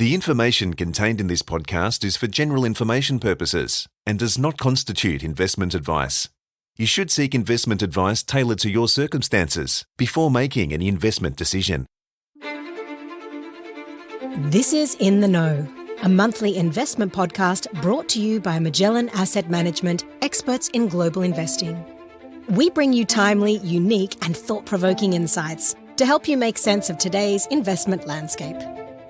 The information contained in this podcast is for general information purposes and does not constitute investment advice. You should seek investment advice tailored to your circumstances before making any investment decision. This is In the Know, a monthly investment podcast brought to you by Magellan Asset Management, experts in global investing. We bring you timely, unique and thought-provoking insights to help you make sense of today's investment landscape.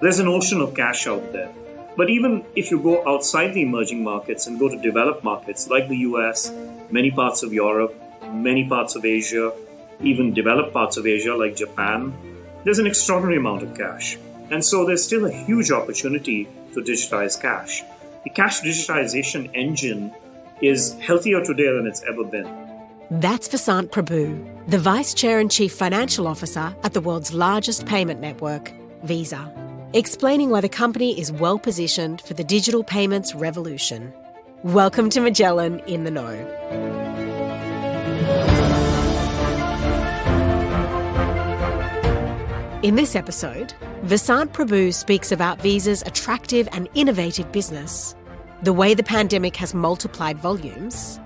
There's an ocean of cash out there. But even if you go outside the emerging markets and go to developed markets like the US, many parts of Europe, many parts of Asia, even developed parts of Asia like Japan, there's an extraordinary amount of cash. And so there's still a huge opportunity to digitize cash. The cash digitization engine is healthier today than it's ever been. That's Vasant Prabhu, the Vice Chair and Chief Financial Officer at the world's largest payment network, Visa, explaining why the company is well positioned for the digital payments revolution. Welcome to Magellan In the Know. In this episode, Vasant Prabhu speaks about Visa's attractive and innovative business, the way the pandemic has multiplied volumes,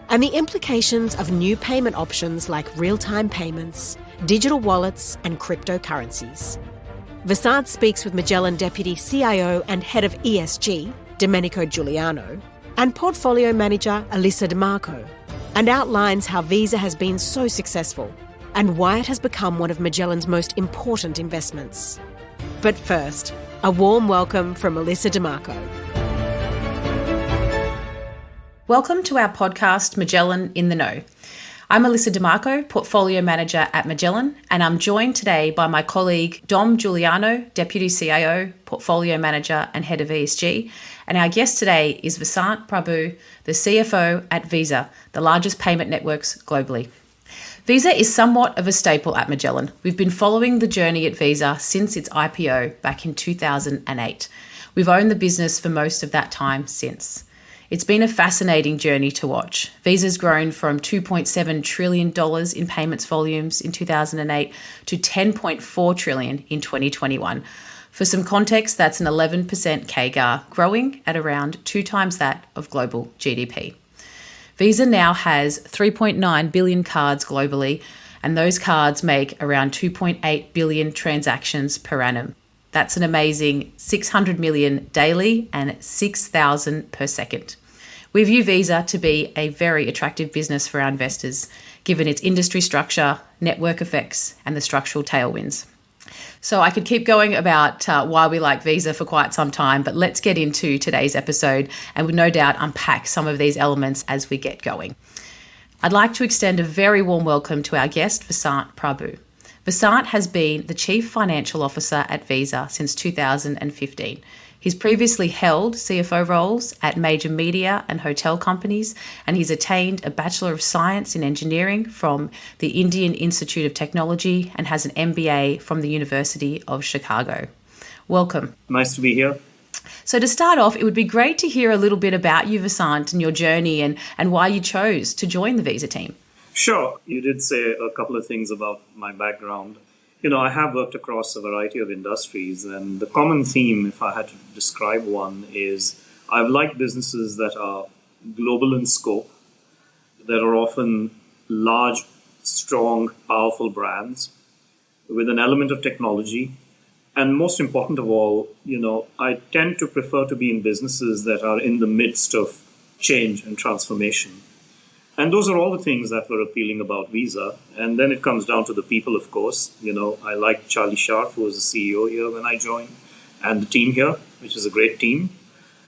and the implications of new payment options like real-time payments, digital wallets, and cryptocurrencies. Vasant speaks with Magellan Deputy CIO and Head of ESG, Domenico Giuliano, and Portfolio Manager Elisa, and outlines how Visa has been so successful and why it has become one of Magellan's most important investments. But first, a warm welcome from Elisa. Welcome to our podcast, Magellan In the Know. I'm Elisa, Portfolio Manager at Magellan, and I'm joined today by my colleague Dom Giuliano, Deputy CIO, Portfolio Manager and Head of ESG. And our guest today is Vasant Prabhu, the CFO at Visa, the largest payment networks globally. Visa is somewhat of a staple at Magellan. We've been following the journey at Visa since its IPO back in 2008. We've owned the business for most of that time since. It's been a fascinating journey to watch. Visa's grown from $2.7 trillion in payments volumes in 2008 to $10.4 trillion in 2021. For some context, that's an 11% CAGR, growing at around 2 times that of global GDP. Visa now has 3.9 billion cards globally, and those cards make around 2.8 billion transactions per annum. That's an amazing 600 million daily and 6,000 per second. We view Visa to be a very attractive business for our investors, given its industry structure, network effects, and the structural tailwinds. So I could keep going about why we like Visa for quite some time, but let's get into today's episode and we'll no doubt unpack some of these elements as we get going. I'd like to extend a very warm welcome to our guest, Vasant Prabhu. Vasant has been the Chief Financial Officer at Visa since 2015. He's previously held CFO roles at major media and hotel companies, and he's attained a Bachelor of Science in Engineering from the Indian Institute of Technology and has an MBA from the University of Chicago. Welcome. Nice to be here. So to start off, it would be great to hear a little bit about you, Vasant, and your journey and why you chose to join the Visa team. Sure. You did say a couple of things about my background. I have worked across a variety of industries, and the common theme, if I had to describe one, is I've liked businesses that are global in scope, that are often large, strong, powerful brands with an element of technology. And most important of all, I tend to prefer to be in businesses that are in the midst of change and transformation. And those are all the things that were appealing about Visa. And then it comes down to the people, of course. I like Charlie Scharf, who was the CEO here when I joined, and the team here, which is a great team.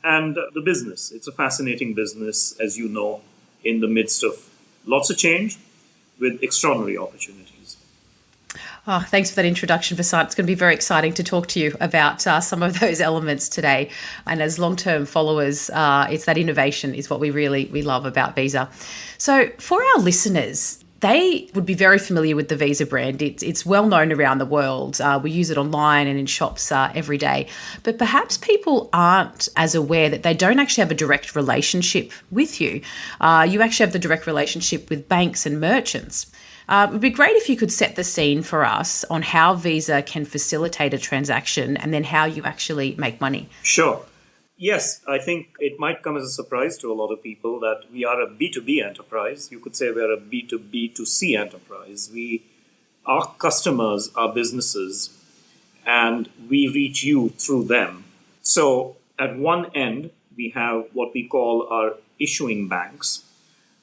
And the business. It's a fascinating business, as you know, in the midst of lots of change with extraordinary opportunities. Oh, thanks for that introduction, Vasant. It's going to be very exciting to talk to you about some of those elements today. And as long-term followers, it's that innovation is what we love about Visa. So for our listeners, they would be very familiar with the Visa brand. It's well known around the world. We use it online and in shops every day. But perhaps people aren't as aware that they don't actually have a direct relationship with you. You actually have the direct relationship with banks and merchants. It would be great if you could set the scene for us on how Visa can facilitate a transaction and then how you actually make money. Sure. Yes, I think it might come as a surprise to a lot of people that we are a B2B enterprise. You could say we're a B2B2C enterprise. Our customers are businesses, and we reach you through them. So at one end, we have what we call our issuing banks.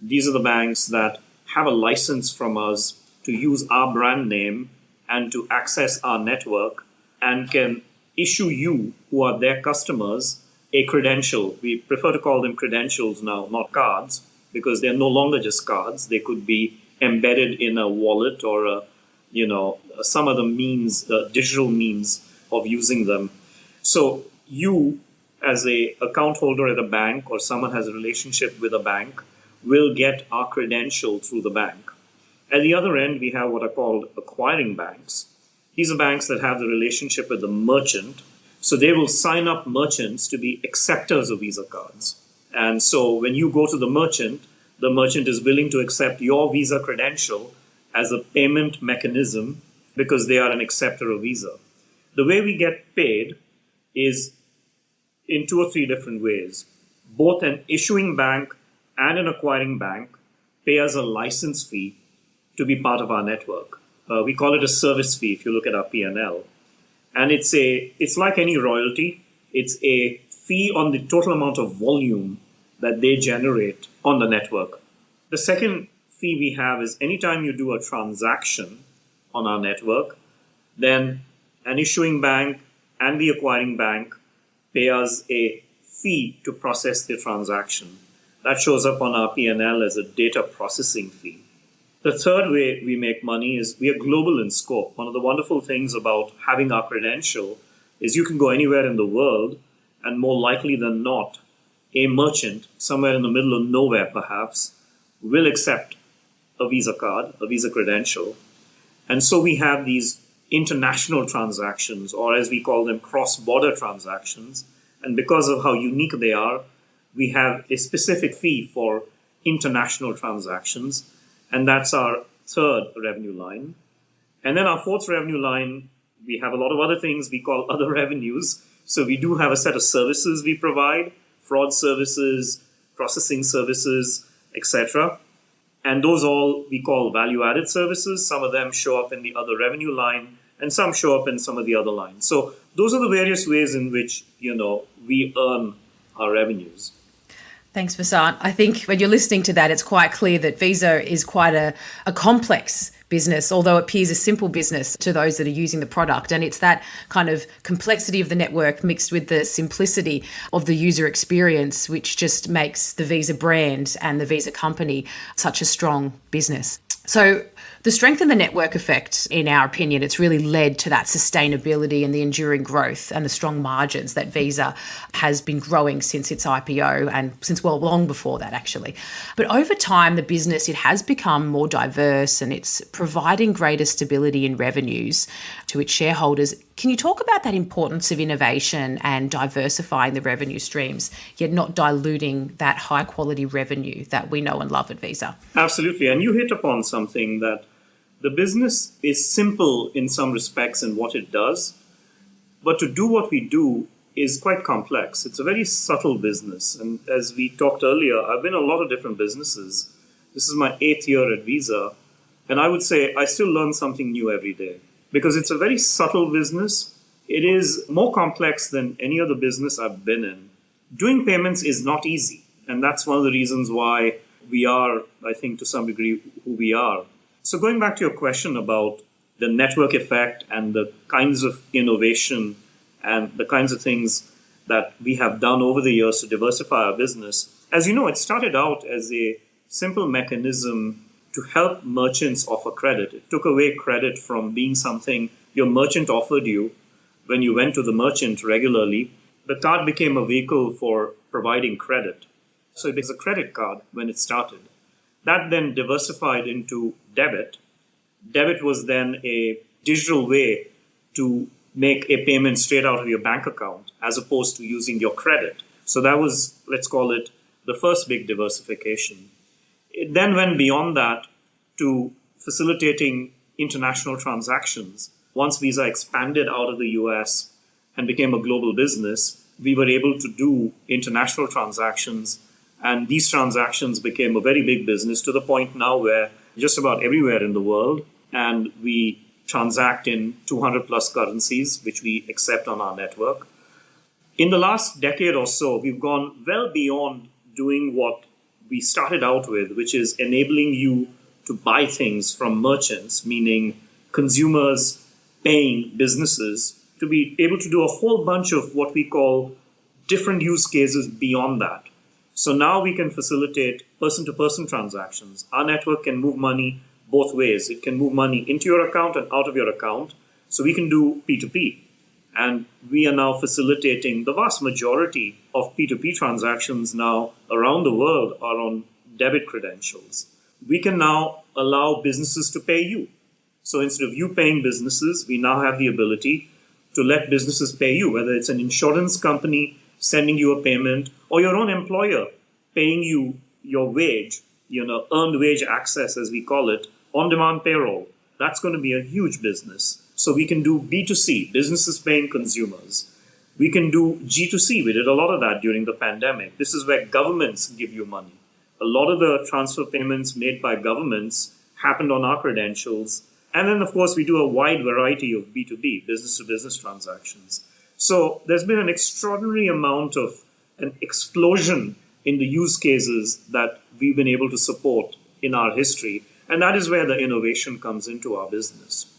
These are the banks that have a license from us to use our brand name and to access our network and can issue you, who are their customers, a credential. We prefer to call them credentials now, not cards, because they're no longer just cards. They could be embedded in a wallet or some other means, digital means of using them. So you, as a account holder at a bank or someone has a relationship with a bank, will get our credential through the bank. At the other end, we have what are called acquiring banks. These are banks that have the relationship with the merchant. So they will sign up merchants to be acceptors of Visa cards. And so when you go to the merchant is willing to accept your Visa credential as a payment mechanism because they are an acceptor of Visa. The way we get paid is in 2 or 3 different ways. Both an issuing bank and an acquiring bank pay us a license fee to be part of our network. We call it a service fee if you look at our P&L. And it's like any royalty. It's a fee on the total amount of volume that they generate on the network. The second fee we have is anytime you do a transaction on our network, then an issuing bank and the acquiring bank pay us a fee to process the transaction. That shows up on our P&L as a data processing fee. The third way we make money is we are global in scope. One of the wonderful things about having our credential is you can go anywhere in the world, and more likely than not, a merchant somewhere in the middle of nowhere perhaps will accept a Visa card, a Visa credential. And so we have these international transactions, or as we call them, cross-border transactions. And because of how unique they are, we have a specific fee for international transactions. And that's our third revenue line. And then our fourth revenue line, we have a lot of other things we call other revenues. So we do have a set of services we provide, fraud services, processing services, etc. And those all we call value-added services. Some of them show up in the other revenue line, and some show up in some of the other lines. So those are the various ways in which, we earn our revenues. Thanks, Vasant. I think when you're listening to that, it's quite clear that Visa is quite a complex business, although it appears a simple business to those that are using the product. And it's that kind of complexity of the network mixed with the simplicity of the user experience, which just makes the Visa brand and the Visa company such a strong business. So the strength in the network effect, in our opinion, it's really led to that sustainability and the enduring growth and the strong margins that Visa has been growing since its IPO and since long before that, actually. But over time, the business, it has become more diverse and it's providing greater stability in revenues to its shareholders. Can you talk about that importance of innovation and diversifying the revenue streams, yet not diluting that high quality revenue that we know and love at Visa? Absolutely. And you hit upon something that the business is simple in some respects in what it does, but to do what we do is quite complex. It's a very subtle business. And as we talked earlier, I've been in a lot of different businesses. This is my 8th year at Visa. And I would say I still learn something new every day because it's a very subtle business. It is more complex than any other business I've been in. Doing payments is not easy. And that's one of the reasons why we are, I think, to some degree, who we are. So going back to your question about the network effect and the kinds of innovation and the kinds of things that we have done over the years to diversify our business, as you know, it started out as a simple mechanism to help merchants offer credit. It took away credit from being something your merchant offered you when you went to the merchant regularly. The card became a vehicle for providing credit. So it was a credit card when it started. That then diversified into debit. Debit was then a digital way to make a payment straight out of your bank account as opposed to using your credit. So that was, let's call it, the first big diversification. It then went beyond that to facilitating international transactions. Once Visa expanded out of the US and became a global business, we were able to do international transactions. And these transactions became a very big business to the point now where just about everywhere in the world, and we transact in 200 plus currencies, which we accept on our network. In the last decade or so, we've gone well beyond doing what we started out with, which is enabling you to buy things from merchants, meaning consumers paying businesses, to be able to do a whole bunch of what we call different use cases beyond that. So now we can facilitate person-to-person transactions. Our network can move money both ways. It can move money into your account and out of your account. So we can do P2P. And we are now facilitating the vast majority of P2P transactions now around the world are on debit credentials. We can now allow businesses to pay you. So instead of you paying businesses, we now have the ability to let businesses pay you, whether it's an insurance company sending you a payment or your own employer paying you your wage, earned wage access, as we call it, on-demand payroll. That's going to be a huge business. So we can do B2C, businesses paying consumers. We can do G2C. We did a lot of that during the pandemic. This is where governments give you money. A lot of the transfer payments made by governments happened on our credentials. And then, of course, we do a wide variety of B2B, business-to-business transactions. So there's been an extraordinary amount of an explosion in the use cases that we've been able to support in our history. And that is where the innovation comes into our business.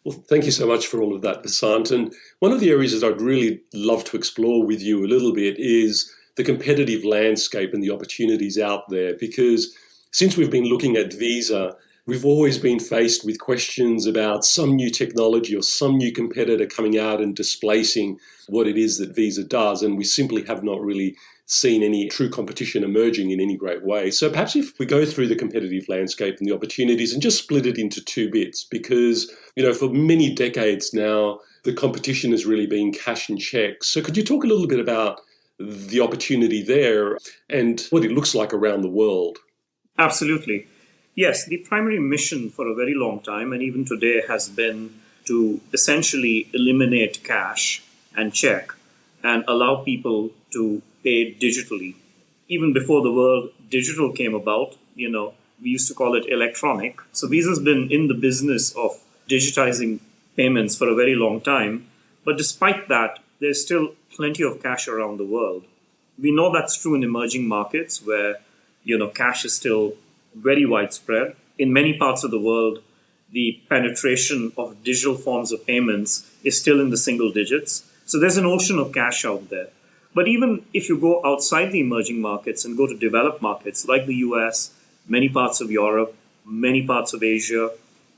Well, thank you so much for all of that, Vasant. And one of the areas that I'd really love to explore with you a little bit is the competitive landscape and the opportunities out there. Because since we've been looking at Visa, we've always been faced with questions about some new technology or some new competitor coming out and displacing what it is that Visa does. And we simply have not really seen any true competition emerging in any great way. So perhaps if we go through the competitive landscape and the opportunities and just split it into two bits, because, for many decades now, the competition has really been cash and checks. So could you talk a little bit about the opportunity there and what it looks like around the world? Absolutely. Yes, the primary mission for a very long time, and even today, has been to essentially eliminate cash and check and allow people to pay digitally. Even before the word digital came about, we used to call it electronic. So Visa's been in the business of digitizing payments for a very long time. But despite that, there's still plenty of cash around the world. We know that's true in emerging markets where, cash is still very widespread. In many parts of the world, the penetration of digital forms of payments is still in the single digits. So there's an ocean of cash out there. But even if you go outside the emerging markets and go to developed markets like the US, many parts of Europe, many parts of Asia,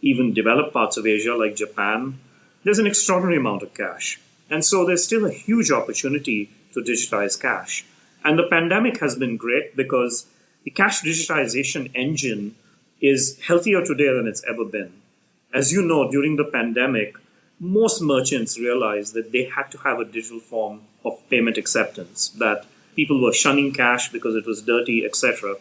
even developed parts of Asia like Japan, there's an extraordinary amount of cash. And so there's still a huge opportunity to digitize cash. And the pandemic has been great because the cash digitization engine is healthier today than it's ever been. As you know, during the pandemic, most merchants realized that they had to have a digital form of payment acceptance, that people were shunning cash because it was dirty, etc.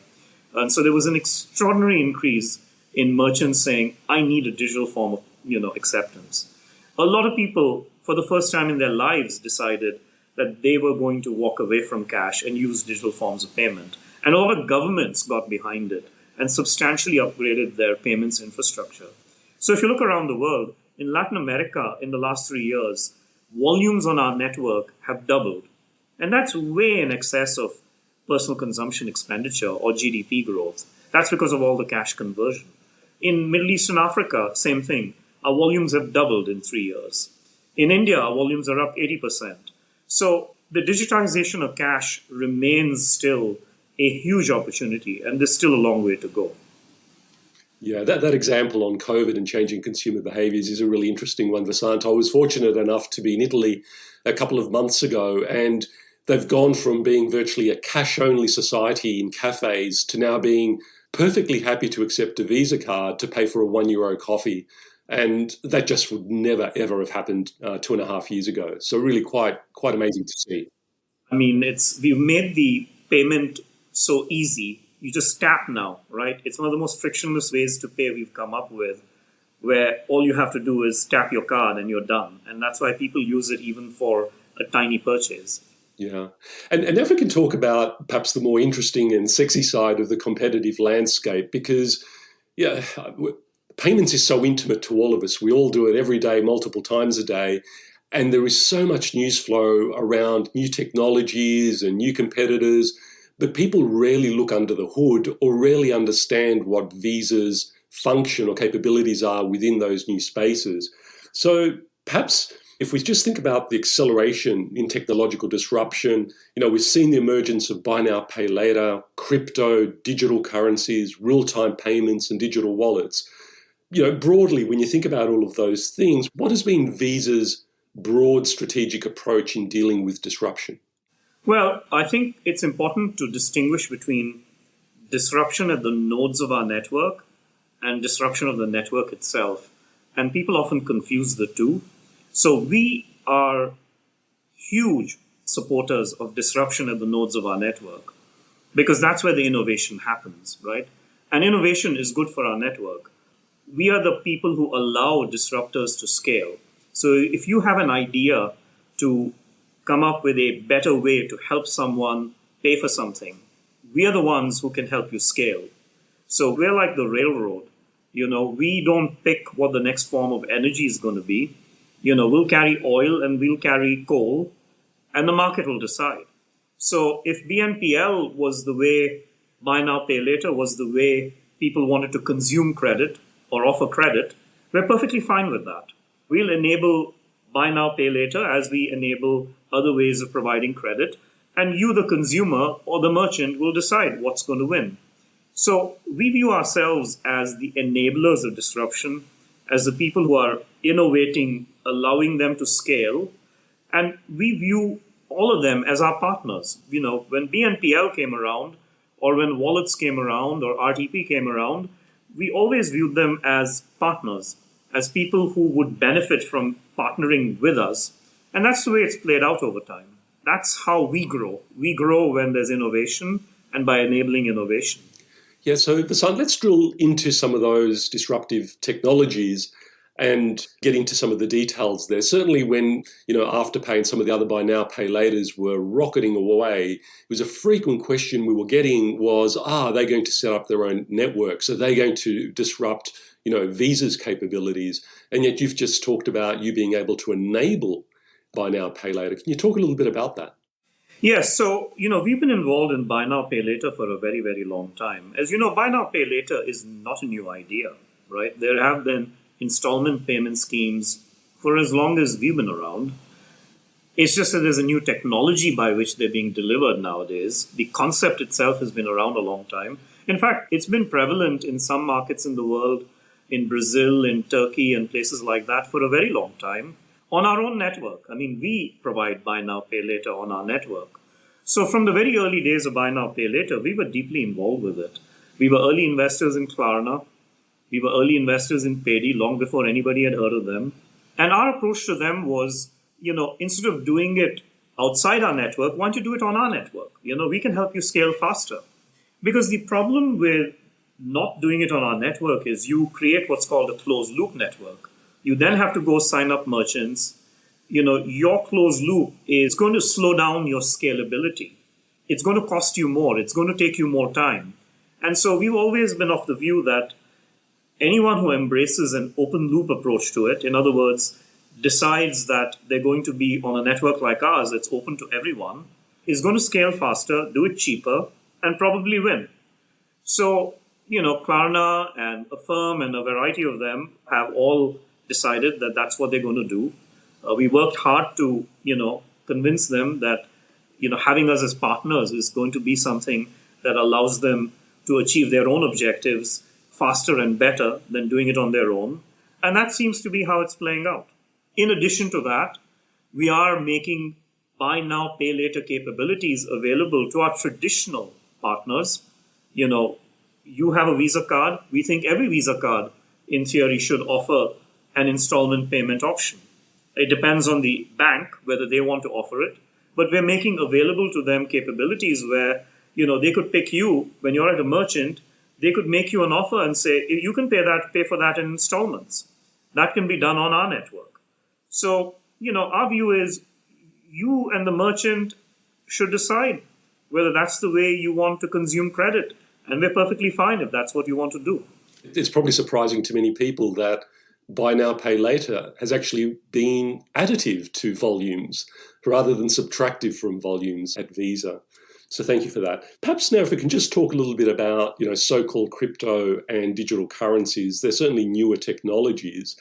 And so there was an extraordinary increase in merchants saying, I need a digital form of acceptance. A lot of people, for the first time in their lives, decided that they were going to walk away from cash and use digital forms of payment. And a lot of governments got behind it and substantially upgraded their payments infrastructure. So if you look around the world, in Latin America, in the last 3 years, volumes on our network have doubled. And that's way in excess of personal consumption expenditure or GDP growth. That's because of all the cash conversion. In Middle East and Africa, same thing. Our volumes have doubled in 3 years. In India, our volumes are up 80%. So the digitization of cash remains still a huge opportunity, and there's still a long way to go. Yeah, that example on COVID and changing consumer behaviours is a really interesting one, Vasant. I was fortunate enough to be in Italy a couple of months ago, and they've gone from being virtually a cash-only society in cafes to now being perfectly happy to accept a Visa card to pay for a €1 coffee. And that just would never, ever have happened 2.5 years ago. So really quite amazing to see. I mean, we've made the payment so easy you just tap now, right? It's one of the most frictionless ways to pay we've come up with, where all you have to do is tap your card and you're done. And that's why people use it even for a tiny purchase. Yeah. And if we can talk about perhaps the more interesting and sexy side of the competitive landscape, because, payments is so intimate to all of us. We all do it every day, multiple times a day. And there is so much news flow around new technologies and new competitors, but people rarely look under the hood or rarely understand what Visa's function or capabilities are within those new spaces. So perhaps if we just think about the acceleration in technological disruption, we've seen the emergence of buy now, pay later, crypto, digital currencies, real-time payments, and digital wallets. Broadly, when you think about all of those things, what has been Visa's broad strategic approach in dealing with disruption? Well, I think it's important to distinguish between disruption at the nodes of our network and disruption of the network itself. And people often confuse the two. So we are huge supporters of disruption at the nodes of our network because that's where the innovation happens, right? And innovation is good for our network. We are the people who allow disruptors to scale. So if you have an idea to come up with a better way to help someone pay for something, we are the ones who can help you scale. So we're like the railroad. We don't pick what the next form of energy is going to be. We'll carry oil and we'll carry coal, and the market will decide. So if BNPL was the way, buy now, pay later was the way people wanted to consume credit or offer credit, we're perfectly fine with that. We'll enable buy now, pay later as we enable other ways of providing credit, and you, the consumer or the merchant, will decide what's going to win. So we view ourselves as the enablers of disruption, as the people who are innovating, allowing them to scale, and we view all of them as our partners. When BNPL came around, or when wallets came around, or RTP came around, we always viewed them as partners, as people who would benefit from partnering with us. And that's the way it's played out over time. That's how we grow. We grow when there's innovation and by enabling innovation. Yeah, so Vasant, let's drill into some of those disruptive technologies and get into some of the details there. Certainly when, Afterpay and some of the other buy now, pay laters were rocketing away, it was a frequent question we were getting was, are they going to set up their own networks? Are they going to disrupt, Visa's capabilities? And yet you've just talked about you being able to enable buy now, pay later. Can you talk a little bit about that? Yes, so, we've been involved in buy now, pay later for a very, very long time. As you know, buy now, pay later is not a new idea, right? There have been installment payment schemes for as long as we've been around. It's just that there's a new technology by which they're being delivered nowadays. The concept itself has been around a long time. In fact, it's been prevalent in some markets in the world, in Brazil, in Turkey, and places like that for a very long time. On our own network. We provide buy now, pay later on our network. So from the very early days of buy now, pay later, we were deeply involved with it. We were early investors in Klarna. We were early investors in Paydi long before anybody had heard of them. And our approach to them was, instead of doing it outside our network, why don't you do it on our network? We can help you scale faster. Because the problem with not doing it on our network is you create what's called a closed loop network. You then have to go sign up merchants. Your closed loop is going to slow down your scalability. It's going to cost you more. It's going to take you more time. And so we've always been of the view that anyone who embraces an open loop approach to it, in other words, decides that they're going to be on a network like ours that's open to everyone, is going to scale faster, do it cheaper, and probably win. So, Klarna and Affirm and a variety of them have all decided that that's what they're going to do. We worked hard to, convince them that, having us as partners is going to be something that allows them to achieve their own objectives faster and better than doing it on their own. And that seems to be how it's playing out. In addition to that, we are making buy now, pay later capabilities available to our traditional partners. You have a Visa card. We think every Visa card, in theory, should offer an installment payment option. It depends on the bank whether they want to offer it, but we're making available to them capabilities where They could pick you when you're at a merchant. They could make you an offer and say, you can pay for that in installments. That can be done on our network. So, our view is you and the merchant should decide whether that's the way you want to consume credit. And we're perfectly fine if that's what you want to do. It's probably surprising to many people that buy now, pay later has actually been additive to volumes rather than subtractive from volumes at Visa. So thank you for that. Perhaps now if we can just talk a little bit about, so-called crypto and digital currencies. They're certainly newer technologies.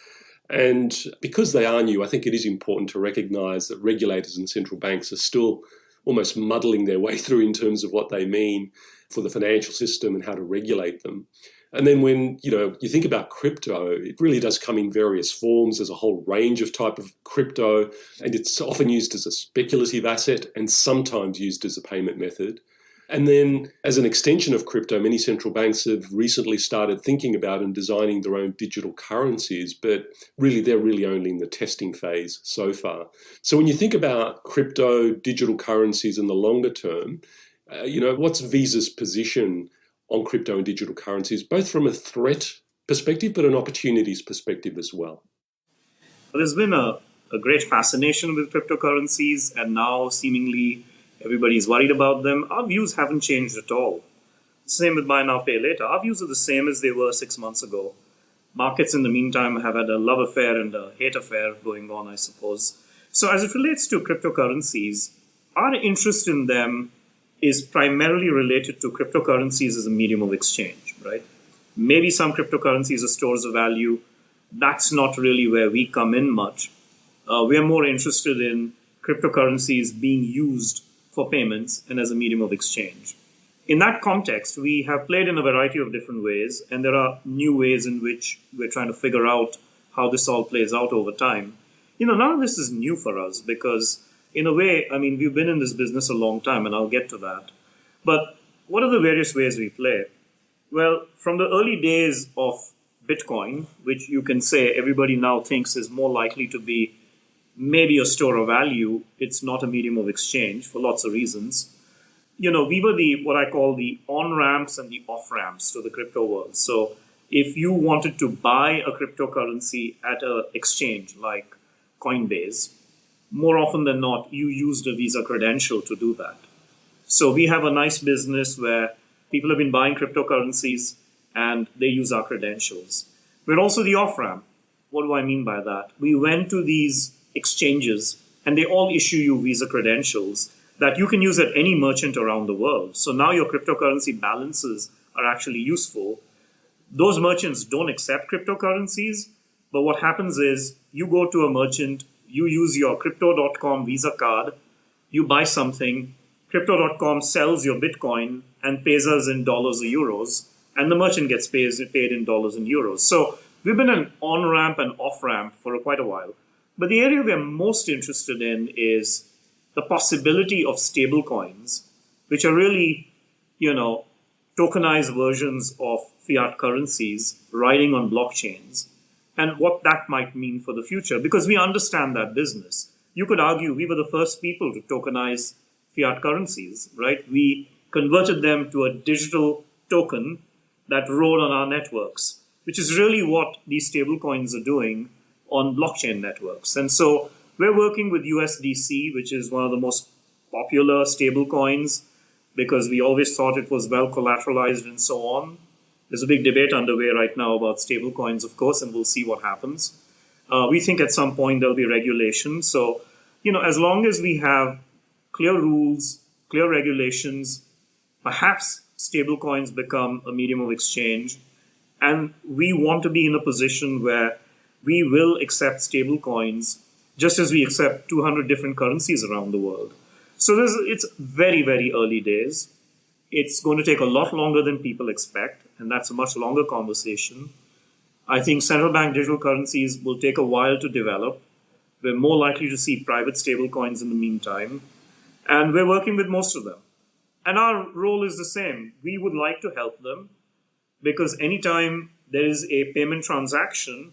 And because they are new, I think it is important to recognise that regulators and central banks are still almost muddling their way through in terms of what they mean for the financial system and how to regulate them. And then when, you think about crypto, it really does come in various forms. There's a whole range of type of crypto, and it's often used as a speculative asset and sometimes used as a payment method. And then as an extension of crypto, many central banks have recently started thinking about and designing their own digital currencies, but they're really only in the testing phase so far. So when you think about crypto, digital currencies in the longer term, what's Visa's position on crypto and digital currencies, both from a threat perspective, but an opportunities perspective as well? There's been a great fascination with cryptocurrencies, and now seemingly everybody's worried about them. Our views haven't changed at all. Same with buy now, pay later. Our views are the same as they were 6 months ago. Markets in the meantime have had a love affair and a hate affair going on, I suppose. So as it relates to cryptocurrencies, our interest in them is primarily related to cryptocurrencies as a medium of exchange, right? Maybe some cryptocurrencies are stores of value. That's not really where we come in much. We are more interested in cryptocurrencies being used for payments and as a medium of exchange. In that context, we have played in a variety of different ways, and there are new ways in which we're trying to figure out how this all plays out over time. None of this is new for us because in a way, we've been in this business a long time, and I'll get to that. But what are the various ways we play? Well, from the early days of Bitcoin, which you can say everybody now thinks is more likely to be maybe a store of value, it's not a medium of exchange for lots of reasons. We were what I call the on-ramps and the off-ramps to the crypto world. So if you wanted to buy a cryptocurrency at an exchange like Coinbase, more often than not, you used a Visa credential to do that. So we have a nice business where people have been buying cryptocurrencies and they use our credentials. We're also the off-ramp. What do I mean by that? We went to these exchanges and they all issue you Visa credentials that you can use at any merchant around the world. So now your cryptocurrency balances are actually useful. Those merchants don't accept cryptocurrencies, but what happens is you go to a merchant, you use your crypto.com Visa card, you buy something, crypto.com sells your Bitcoin and pays us in dollars or euros, and the merchant gets paid in dollars and euros. So we've been an on-ramp and off-ramp for quite a while. But the area we're most interested in is the possibility of stable coins, which are really, tokenized versions of fiat currencies riding on blockchains, and what that might mean for the future, because we understand that business. You could argue we were the first people to tokenize fiat currencies, right? We converted them to a digital token that rode on our networks, which is really what these stable coins are doing on blockchain networks. And so we're working with USDC, which is one of the most popular stable coins, because we always thought it was well collateralized and so on. There's a big debate underway right now about stable coins, of course, and we'll see what happens. We think at some point there'll be regulation. So, as long as we have clear rules, clear regulations, perhaps stable coins become a medium of exchange. And we want to be in a position where we will accept stable coins just as we accept 200 different currencies around the world. So it's very, very early days. It's going to take a lot longer than people expect, and that's a much longer conversation. I think central bank digital currencies will take a while to develop. We're more likely to see private stablecoins in the meantime, and we're working with most of them. And our role is the same. We would like to help them because anytime there is a payment transaction,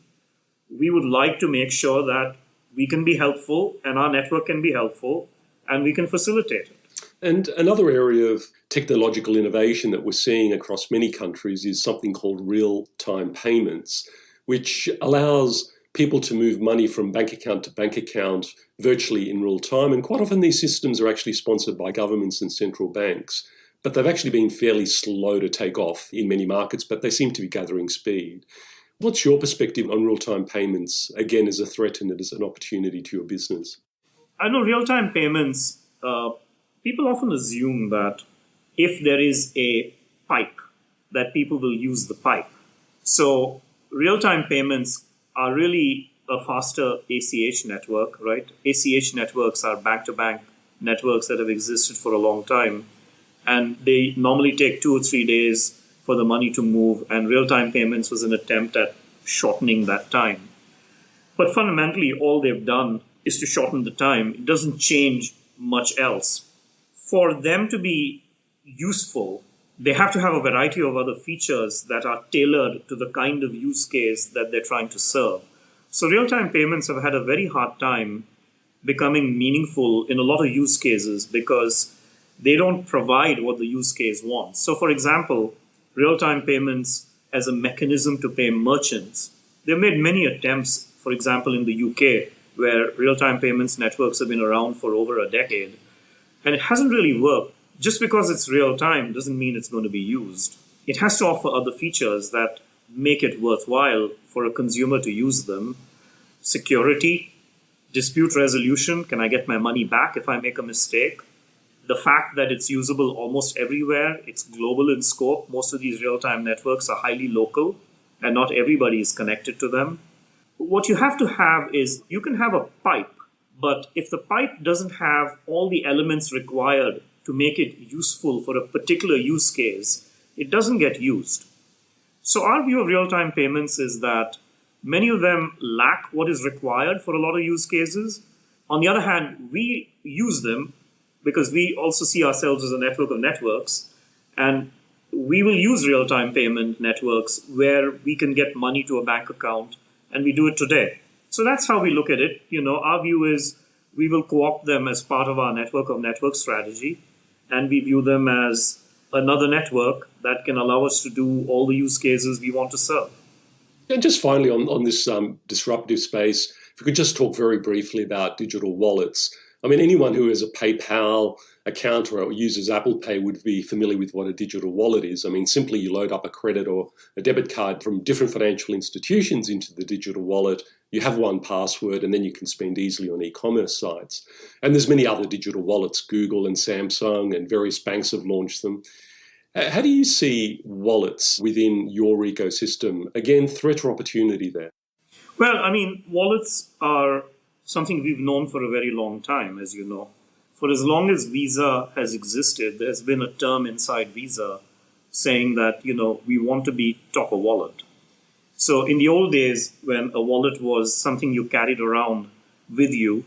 we would like to make sure that we can be helpful and our network can be helpful and we can facilitate it. And another area of technological innovation that we're seeing across many countries is something called real-time payments, which allows people to move money from bank account to bank account virtually in real time. And quite often these systems are actually sponsored by governments and central banks, but they've actually been fairly slow to take off in many markets, but they seem to be gathering speed. What's your perspective on real-time payments, again, as a threat and as an opportunity to your business? I know real-time payments, people often assume that if there is a pipe, that people will use the pipe. So real-time payments are really a faster ACH network, right? ACH networks are bank-to-bank networks that have existed for a long time, and they normally take 2 or 3 days for the money to move, and real-time payments was an attempt at shortening that time. But fundamentally, all they've done is to shorten the time. It doesn't change much else. For them to be useful, they have to have a variety of other features that are tailored to the kind of use case that they're trying to serve. So real-time payments have had a very hard time becoming meaningful in a lot of use cases because they don't provide what the use case wants. So for example, real-time payments as a mechanism to pay merchants, they've made many attempts, for example, in the UK, where real-time payments networks have been around for over a decade, and it hasn't really worked. Just because it's real-time doesn't mean it's going to be used. It has to offer other features that make it worthwhile for a consumer to use them. Security, dispute resolution, can I get my money back if I make a mistake? The fact that it's usable almost everywhere, it's global in scope. Most of these real-time networks are highly local, and not everybody is connected to them. What you have to have is, you can have a pipe, but if the pipe doesn't have all the elements required to make it useful for a particular use case, it doesn't get used. So our view of real-time payments is that many of them lack what is required for a lot of use cases. On the other hand, we use them because we also see ourselves as a network of networks, and we will use real-time payment networks where we can get money to a bank account, and we do it today. So that's how we look at it. Our view is we will co-opt them as part of our network of network strategy, and we view them as another network that can allow us to do all the use cases we want to serve. And just finally on this disruptive space, if we could just talk very briefly about digital wallets. I mean, anyone who has a PayPal account or uses Apple Pay would be familiar with what a digital wallet is. I mean, simply you load up a credit or a debit card from different financial institutions into the digital wallet. You have one password, and then you can spend easily on e-commerce sites. And there's many other digital wallets. Google and Samsung and various banks have launched them. How do you see wallets within your ecosystem? Again, threat or opportunity there? Well, I mean, wallets are something we've known for a very long time, as you know. For as long as Visa has existed, there's been a term inside Visa saying that, we want to be top of wallet. So in the old days, when a wallet was something you carried around with you,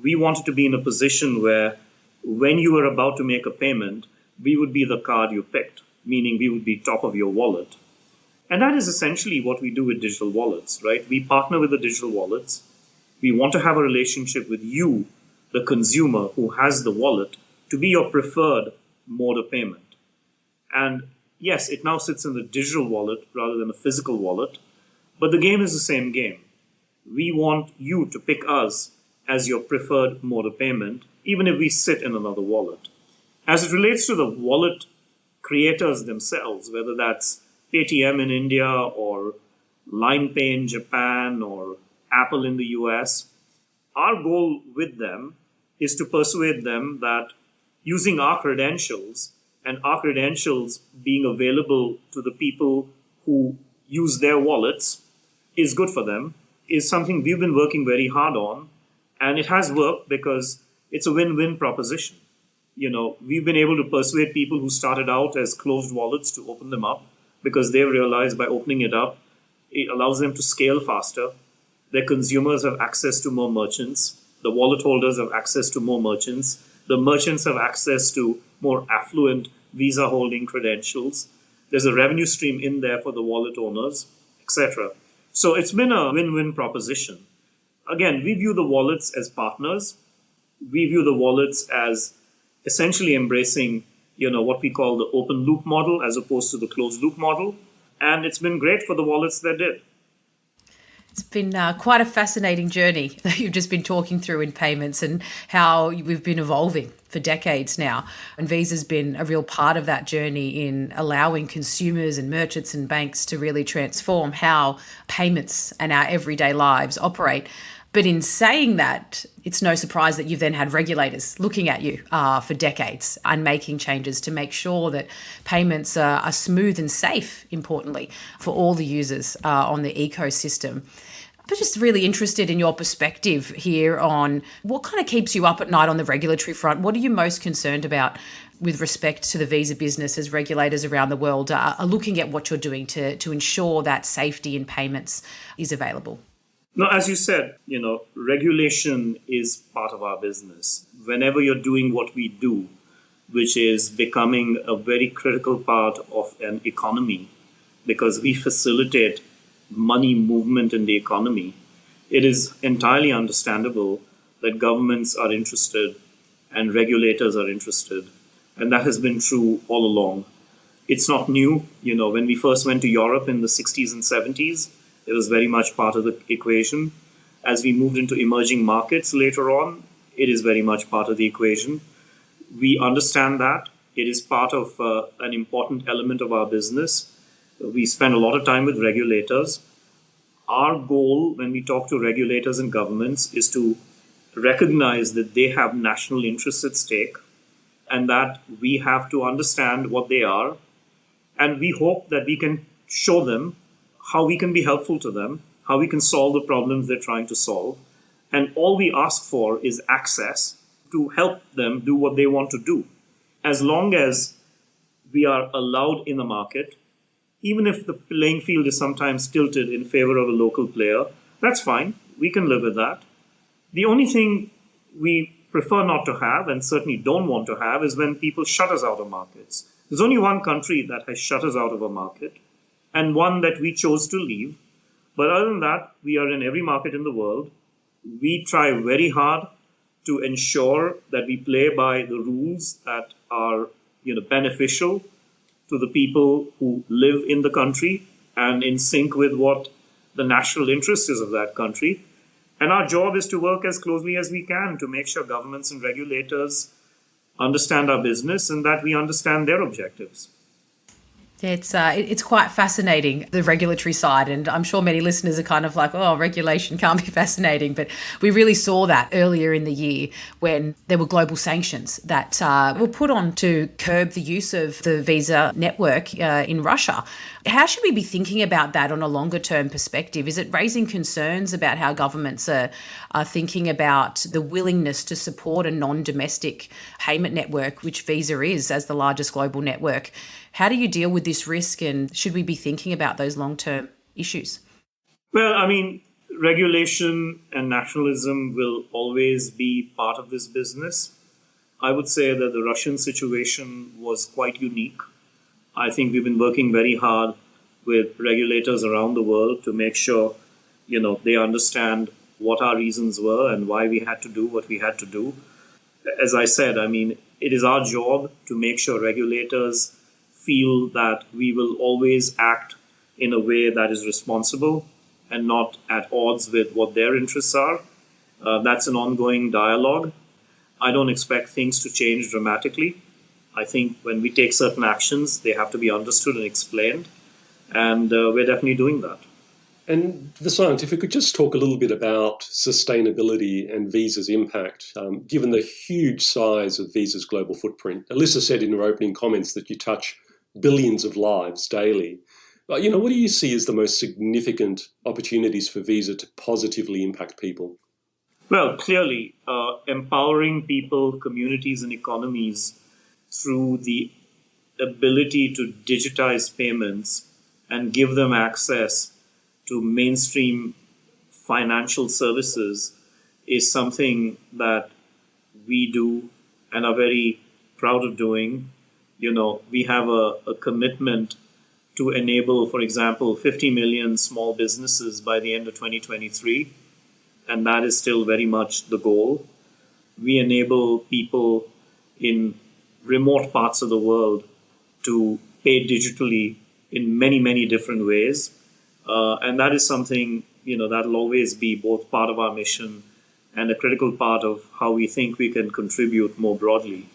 we wanted to be in a position where when you were about to make a payment, we would be the card you picked, meaning we would be top of your wallet. And that is essentially what we do with digital wallets, right? We partner with the digital wallets. We want to have a relationship with you, the consumer who has the wallet, to be your preferred mode of payment. And yes, it now sits in the digital wallet rather than a physical wallet, but the game is the same game. We want you to pick us as your preferred mode of payment, even if we sit in another wallet. As it relates to the wallet creators themselves, whether that's Paytm in India or LimePay in Japan or Apple in the US, our goal with them is to persuade them that using our credentials and our credentials being available to the people who use their wallets is good for them, is something we've been working very hard on. And it has worked because it's a win-win proposition. We've been able to persuade people who started out as closed wallets to open them up because they've realized by opening it up, it allows them to scale faster. Their consumers have access to more merchants. The wallet holders have access to more merchants. The merchants have access to more affluent Visa holding credentials. There's a revenue stream in there for the wallet owners, etc. So it's been a win-win proposition. Again, we view the wallets as partners. We view the wallets as essentially embracing, what we call the open loop model as opposed to the closed loop model. And it's been great for the wallets that did. It's been quite a fascinating journey that you've just been talking through in payments and how we've been evolving for decades now. And Visa's been a real part of that journey in allowing consumers and merchants and banks to really transform how payments and our everyday lives operate. But in saying that, it's no surprise that you've then had regulators looking at you for decades and making changes to make sure that payments are smooth and safe, importantly, for all the users on the ecosystem. I'm just really interested in your perspective here on what kind of keeps you up at night on the regulatory front. What are you most concerned about with respect to the visa business as regulators around the world are looking at what you're doing to ensure that safety in payments is available? No, as you said, regulation is part of our business. Whenever you're doing what we do, which is becoming a very critical part of an economy, because we facilitate money movement in the economy, it is entirely understandable that governments are interested and regulators are interested. And that has been true all along. It's not new. When we first went to Europe in the 60s and 70s, it was very much part of the equation. As we moved into emerging markets later on, it is very much part of the equation. We understand that. It is part of an important element of our business. We spend a lot of time with regulators. Our goal when we talk to regulators and governments is to recognize that they have national interests at stake and that we have to understand what they are. And we hope that we can show them how we can be helpful to them, how we can solve the problems they're trying to solve. And all we ask for is access to help them do what they want to do. As long as we are allowed in the market, even if the playing field is sometimes tilted in favor of a local player, that's fine. We can live with that. The only thing we prefer not to have, and certainly don't want to have, is when people shut us out of markets. There's only one country that has shut us out of a market, and one that we chose to leave. But other than that, we are in every market in the world. We try very hard to ensure that we play by the rules that are beneficial to the people who live in the country and in sync with what the national interest is of that country. And our job is to work as closely as we can to make sure governments and regulators understand our business and that we understand their objectives. It's quite fascinating, the regulatory side, and I'm sure many listeners are kind of like, oh, regulation can't be fascinating, but we really saw that earlier in the year when there were global sanctions that were put on to curb the use of the Visa network in Russia. How should we be thinking about that on a longer term perspective? Is it raising concerns about how governments are thinking about the willingness to support a non-domestic payment network, which Visa is as the largest global network? How do you deal with this risk, and should we be thinking about those long-term issues? Well, regulation and nationalism will always be part of this business. I would say that the Russian situation was quite unique. I think we've been working very hard with regulators around the world to make sure, they understand what our reasons were and why we had to do what we had to do. As I said, it is our job to make sure regulators feel that we will always act in a way that is responsible and not at odds with what their interests are. That's an ongoing dialogue. I don't expect things to change dramatically. I think when we take certain actions, they have to be understood and explained. And we're definitely doing that. And Vasant, if we could just talk a little bit about sustainability and Visa's impact, given the huge size of Visa's global footprint. Elisa said in her opening comments that you touch billions of lives daily. What do you see as the most significant opportunities for Visa to positively impact people? Well, clearly, empowering people, communities, and economies through the ability to digitize payments and give them access to mainstream financial services is something that we do and are very proud of doing. We have a commitment to enable, for example, 50 million small businesses by the end of 2023, and that is still very much the goal. We enable people in remote parts of the world to pay digitally in many, many different ways. And that is something, that'll always be both part of our mission and a critical part of how we think we can contribute more broadly.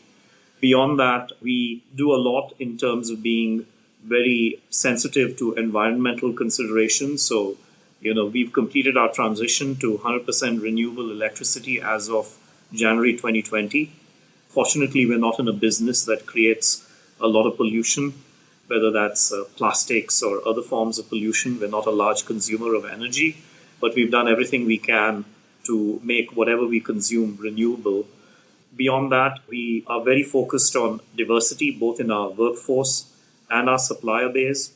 Beyond that, we do a lot in terms of being very sensitive to environmental considerations. So, we've completed our transition to 100% renewable electricity as of January 2020. Fortunately, we're not in a business that creates a lot of pollution, whether that's plastics or other forms of pollution. We're not a large consumer of energy, but we've done everything we can to make whatever we consume renewable. Beyond that, we are very focused on diversity, both in our workforce and our supplier base.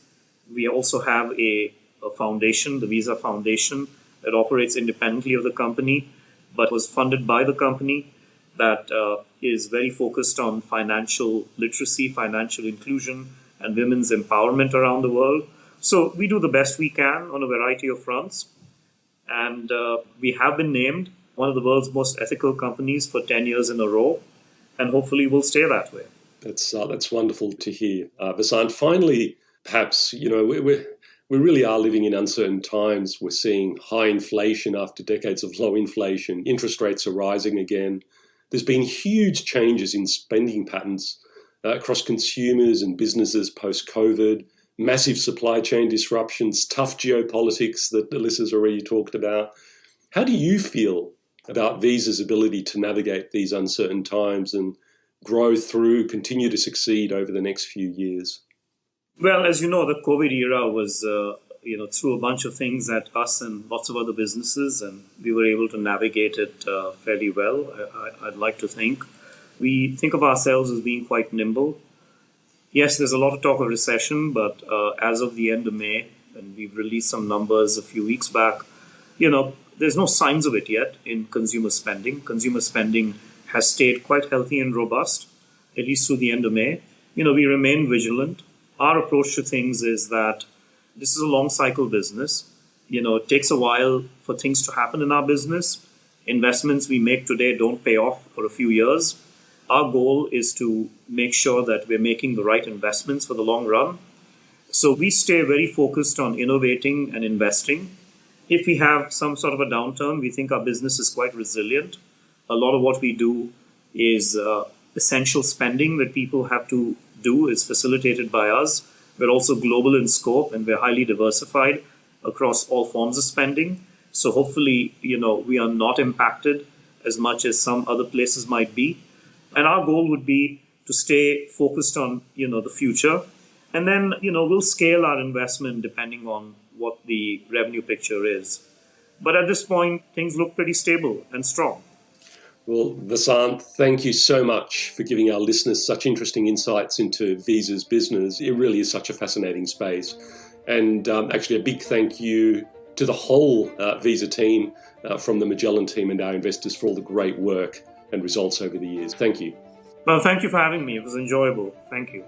We also have a foundation, the Visa Foundation, that operates independently of the company, but was funded by the company, that is very focused on financial literacy, financial inclusion, and women's empowerment around the world. So we do the best we can on a variety of fronts. And we have been named one of the world's most ethical companies for 10 years in a row, and hopefully we'll stay that way. That's wonderful to hear. Vasant, finally, perhaps, we really are living in uncertain times. We're seeing high inflation after decades of low inflation. Interest rates are rising again. There's been huge changes in spending patterns across consumers and businesses post-COVID, massive supply chain disruptions, tough geopolitics that Elisa's already talked about. How do you feel about Visa's ability to navigate these uncertain times and grow through, continue to succeed over the next few years? Well, as you know, the COVID era was, threw a bunch of things at us and lots of other businesses, and we were able to navigate it fairly well, I'd like to think. We think of ourselves as being quite nimble. Yes, there's a lot of talk of recession, but as of the end of May, and we've released some numbers a few weeks back, there's no signs of it yet in consumer spending. Consumer spending has stayed quite healthy and robust, at least through the end of May. We remain vigilant. Our approach to things is that this is a long cycle business. It takes a while for things to happen in our business. Investments we make today don't pay off for a few years. Our goal is to make sure that we're making the right investments for the long run. So we stay very focused on innovating and investing. If we have some sort of a downturn, we think our business is quite resilient. A lot of what we do is essential spending that people have to do is facilitated by us. We're also global in scope, and we're highly diversified across all forms of spending. So hopefully, we are not impacted as much as some other places might be. And our goal would be to stay focused on, the future. And then, we'll scale our investment depending on what the revenue picture is. But at this point, things look pretty stable and strong. Well, Vasant, thank you so much for giving our listeners such interesting insights into Visa's business. It really is such a fascinating space. And actually a big thank you to the whole Visa team, from the Magellan team and our investors, for all the great work and results over the years. Thank you. Well, thank you for having me. It was enjoyable. Thank you.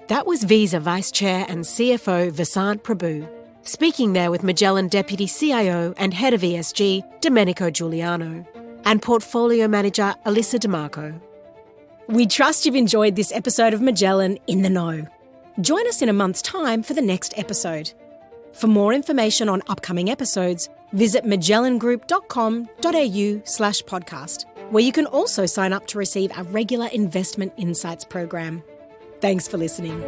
That was Visa Vice Chair and CFO Vasant Prabhu, speaking there with Magellan Deputy CIO and Head of ESG, Domenico Giuliano, and Portfolio Manager Elisa DeMarco. We trust you've enjoyed this episode of Magellan in the Know. Join us in a month's time for the next episode. For more information on upcoming episodes, visit magellangroup.com.au/podcast, where you can also sign up to receive our regular Investment Insights program. Thanks for listening.